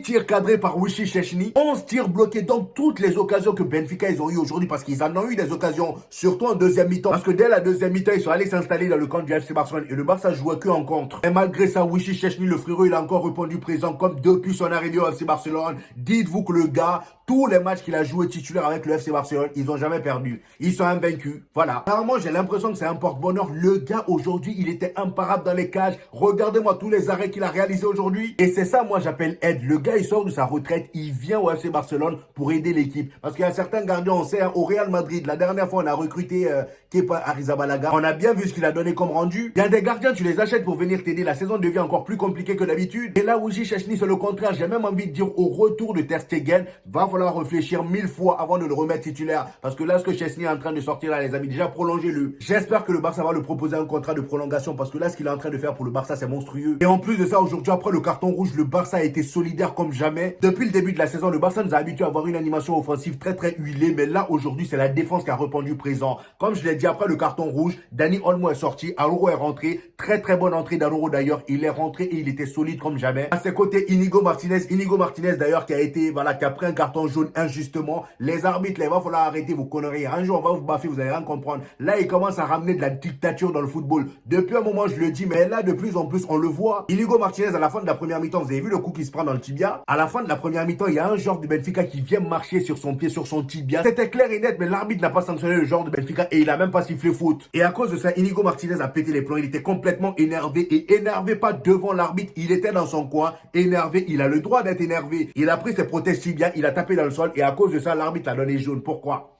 tirs cadrés par Wishy Szczęsny, 11 tirs bloqués dans toutes les occasions que Benfica ils ont eu aujourd'hui parce qu'ils en ont eu des occasions, surtout en deuxième mi-temps. Parce que dès la deuxième mi-temps, ils sont allés s'installer dans le camp du FC Barcelone et le Barça jouait que en contre. Et malgré ça, Wishy Szczęsny, le frérot, il a encore répondu présent comme depuis son arrivée au FC Barcelone. Dites-vous que le gars, tous les matchs qu'il a joué titulaire avec le FC Barcelone, ils n'ont jamais perdu. Ils sont invaincus. Voilà. Apparemment, j'ai l'impression que c'est un porte-bonheur. Le gars, aujourd'hui, il était imparable dans les cages. Regardez-moi tous les arrêts qu'il a réalisés aujourd'hui. Et c'est ça, moi, j'appelle aide. Le gars, il sort de sa retraite. Il vient au FC Barcelone pour aider l'équipe. Parce qu'il y a certains gardiens, on sait, hein, au Real Madrid, la dernière fois, on a recruté Kepa Arrizabalaga. On a bien vu ce qu'il a donné comme rendu. Il y a des gardiens, tu les achètes pour venir t'aider. La saison devient encore plus compliquée que d'habitude. Et là, Wishy Szczęsny, c'est le contraire. J'ai même envie de dire au retour de Ter Stegen, va falloir réfléchir 1000 fois avant de le remettre titulaire. Parce que là, ce que Szczęsny est en train de sortir là, les amis, déjà prolongez-le. J'espère que le Barça va le proposer un contrat de prolongation parce que là, ce qu'il est en train de faire pour le Barça, c'est monstrueux. Et en plus de ça, aujourd'hui, après le carton rouge, le Barça a été solidaire comme jamais. Depuis le début de la saison, le Barça nous a habitués à avoir une animation offensive très très huilée. Mais là, aujourd'hui, c'est la défense qui a répondu présent. Comme je l'ai dit, après le carton rouge, Dani Olmo est sorti, Araujo est rentré. Très très bonne entrée d'Araujo d'ailleurs. Il est rentré et il était solide comme jamais. À ses côtés, Inigo Martinez d'ailleurs qui a été, voilà, qui a pris un carton jaune injustement. Les arbitres, là, il va falloir arrêter vos conneries. Un jour, on va vous baffer, vous allez rien comprendre. Là, il commence à ramener de la dictature dans le football. Depuis un moment, je le dis, mais là, de plus en plus, on le voit. Inigo Martinez, à la fin de la première mi-temps, vous avez vu le coup qui se prend dans le tibia. À la fin de la première mi-temps, il y a un joueur de Benfica qui vient marcher sur son pied, sur son tibia. C'était clair et net, mais l'arbitre n'a pas sanctionné le joueur de Benfica et il a même pas sifflé faute. Et à cause de ça, Inigo Martinez a pété les plombs. Il était complètement énervé et énervé pas devant l'arbitre. Il était dans son coin, énervé. Il a le droit d'être énervé. Il a pris ses protèges tibia, il a tapé dans le sol et à cause de ça, l'arbitre a donné jaune. Pourquoi?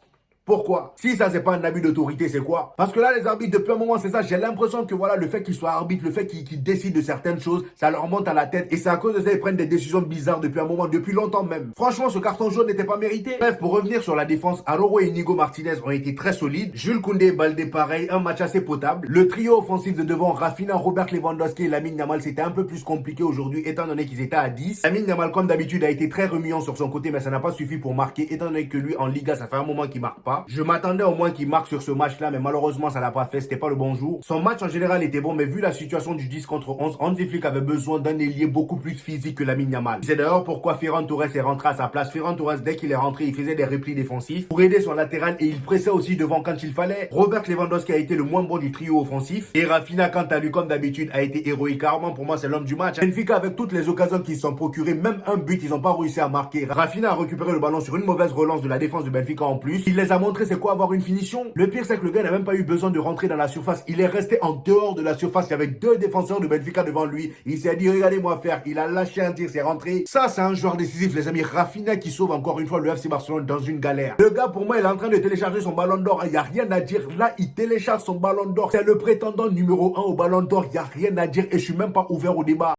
Pourquoi? Si ça, c'est pas un abus d'autorité, c'est quoi? Parce que là, les arbitres, depuis un moment, c'est ça. J'ai l'impression que voilà, le fait qu'ils soient arbitres, le fait qu'ils décident de certaines choses, ça leur monte à la tête. Et c'est à cause de ça qu'ils prennent des décisions bizarres depuis un moment, depuis longtemps même. Franchement, ce carton jaune n'était pas mérité. Bref, pour revenir sur la défense, Araujo et Inigo Martinez ont été très solides. Jules Koundé, Baldé, pareil, un match assez potable. Le trio offensif de devant, Rafinha, Robert Lewandowski et Lamine Yamal, c'était un peu plus compliqué aujourd'hui, étant donné qu'ils étaient à 10. Lamine Yamal, comme d'habitude, a été très remuant sur son côté, mais ça n'a pas suffi pour marquer, étant donné que lui, en Liga, ça fait un moment qu'il marque pas. Je m'attendais au moins qu'il marque sur ce match-là, mais malheureusement, ça l'a pas fait. C'était pas le bon jour. Son match en général était bon, mais vu la situation du 10 contre 11, Hansi Flick avait besoin d'un ailier beaucoup plus physique que Lamine Yamal. C'est d'ailleurs pourquoi Ferran Torres est rentré à sa place. Ferran Torres, dès qu'il est rentré, il faisait des replis défensifs pour aider son latéral et il pressait aussi devant quand il fallait. Robert Lewandowski a été le moins bon du trio offensif. Et Rafinha, quant à lui, comme d'habitude, a été héroïque. Carrément, pour moi, c'est l'homme du match. Benfica, avec toutes les occasions qu'ils se sont procurées, même un but, ils n'ont pas réussi à marquer. Rafinha a récupéré le ballon sur une mauvaise relance de la défense de Benfica en plus. Il les a montré c'est quoi avoir une finition. Le pire, c'est que le gars n'a même pas eu besoin de rentrer dans la surface. Il est resté en dehors de la surface. Il y avait deux défenseurs de Benfica devant lui. Il s'est dit, regardez-moi faire. Il a lâché un tir, c'est rentré. Ça, c'est un joueur décisif, les amis. Rafinha qui sauve encore une fois le FC Barcelone dans une galère. Le gars, pour moi, il est en train de télécharger son ballon d'or. Il n'y a rien à dire. Là, il télécharge son ballon d'or. C'est le prétendant numéro 1 au ballon d'or. Il n'y a rien à dire et je suis même pas ouvert au débat.